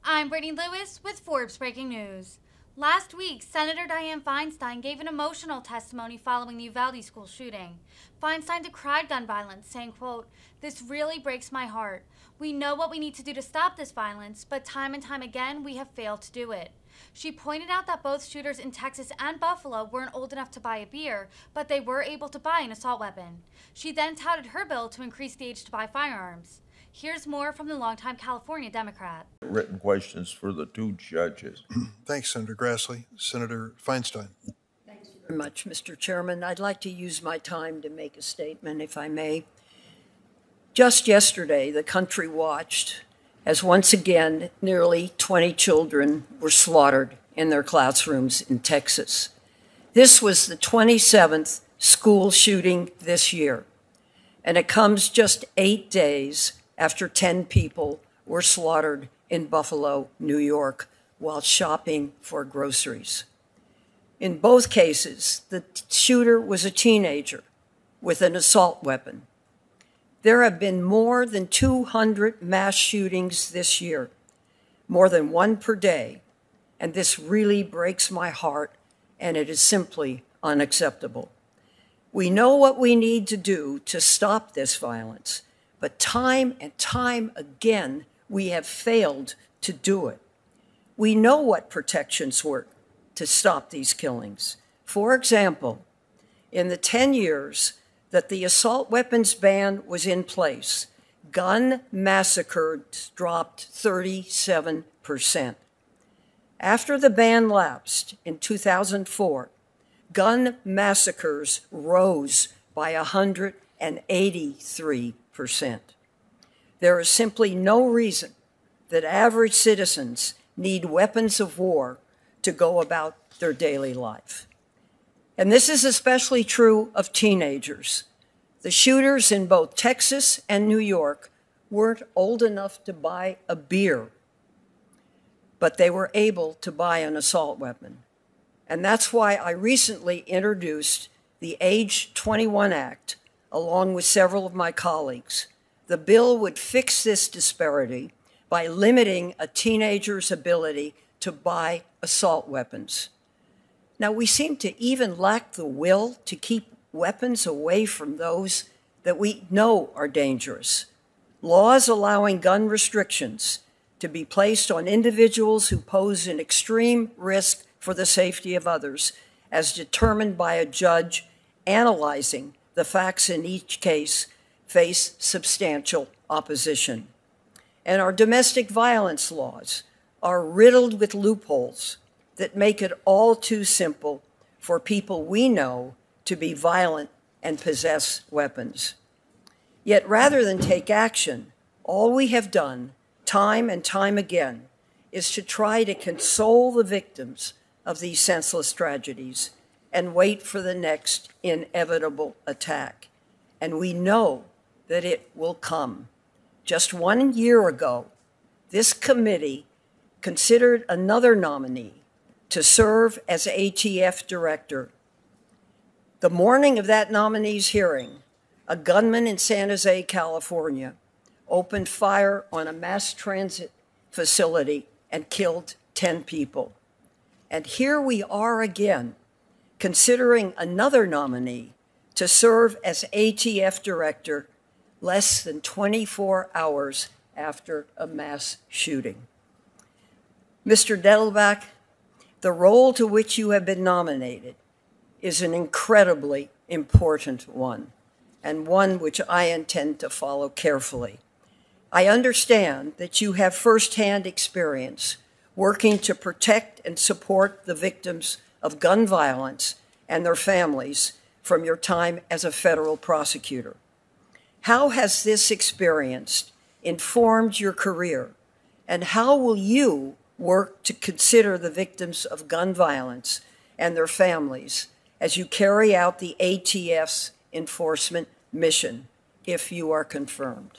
I'm Brittany Lewis with Forbes Breaking News. Last week, Senator Dianne Feinstein gave an emotional testimony following the Uvalde school shooting. Feinstein decried gun violence, saying, quote, "This really breaks my heart. We know what we need to do to stop this violence, but time and time again, we have failed to do it." She pointed out that both shooters in Texas and Buffalo weren't old enough to buy a beer, but they were able to buy an assault weapon. She then touted her bill to increase the age to buy firearms. Here's more from the longtime California Democrat. Written questions for the two judges. Thanks, Senator Grassley. Senator Feinstein. Thanks very much, Mr. Chairman. I'd like to use my time to make a statement, if I may. Just yesterday, the country watched as once again nearly 20 children were slaughtered in their classrooms in Texas. This was the 27th school shooting this year, and it comes just 8 days after 10 people were slaughtered in Buffalo, New York, while shopping for groceries. In both cases, the shooter was a teenager with an assault weapon. There have been more than 200 mass shootings this year, more than one per day, and this really breaks my heart, and it is simply unacceptable. We know what we need to do to stop this violence, but time and time again, we have failed to do it. We know what protections work to stop these killings. For example, in the 10 years that the assault weapons ban was in place, gun massacres dropped 37%. After the ban lapsed in 2004, gun massacres rose by 183%. There is simply no reason that average citizens need weapons of war to go about their daily life. And this is especially true of teenagers. The shooters in both Texas and New York weren't old enough to buy a beer, but they were able to buy an assault weapon. And that's why I recently introduced the Age 21 Act, along with several of my colleagues. The bill would fix this disparity by limiting a teenager's ability to buy assault weapons. Now, we seem to even lack the will to keep weapons away from those that we know are dangerous. Laws allowing gun restrictions to be placed on individuals who pose an extreme risk for the safety of others, as determined by a judge analyzing the facts in each case, face substantial opposition. And our domestic violence laws are riddled with loopholes that make it all too simple for people we know to be violent and possess weapons. Yet rather than take action, all we have done time and time again is to try to console the victims of these senseless tragedies and wait for the next inevitable attack. And we know that it will come. Just 1 year ago, this committee considered another nominee to serve as ATF Director. The morning of that nominee's hearing, a gunman in San Jose, California, opened fire on a mass transit facility and killed 10 people. And here we are again, considering another nominee to serve as ATF Director less than 24 hours after a mass shooting. Mr. Dettelbach, the role to which you have been nominated is an incredibly important one, and one which I intend to follow carefully. I understand that you have firsthand experience working to protect and support the victims of gun violence and their families from your time as a federal prosecutor. How has this experience informed your career, and how will you work to consider the victims of gun violence and their families as you carry out the ATF's enforcement mission, if you are confirmed?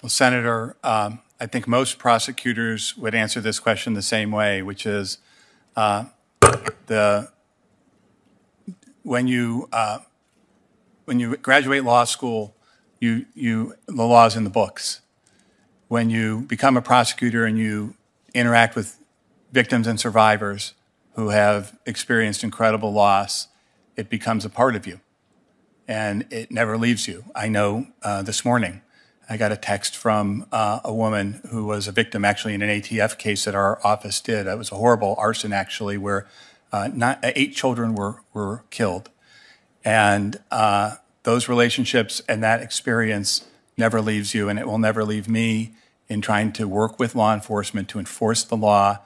Well, Senator, I think most prosecutors would answer this question the same way, which is when you graduate law school, the law is in the books. when you become a prosecutor and you interact with victims and survivors who have experienced incredible loss, it becomes a part of you, and it never leaves you. I know this morning I got a text from a woman who was a victim actually in an ATF case that our office did. It was a horrible arson actually where 8 children were killed. And those relationships and that experience never leaves you, and it will never leave me in trying to work with law enforcement to enforce the law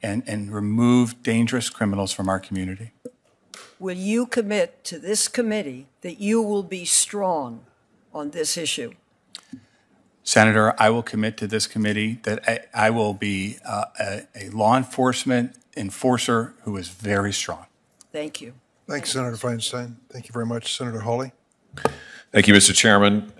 and remove dangerous criminals from our community. Will you commit to this committee that you will be strong on this issue? Senator, I will commit to this committee that I will be a law enforcement enforcer who is very strong. Thank you. Thanks, Senator Feinstein. Thank you very much, Senator Hawley. Thank you, Mr. Chairman.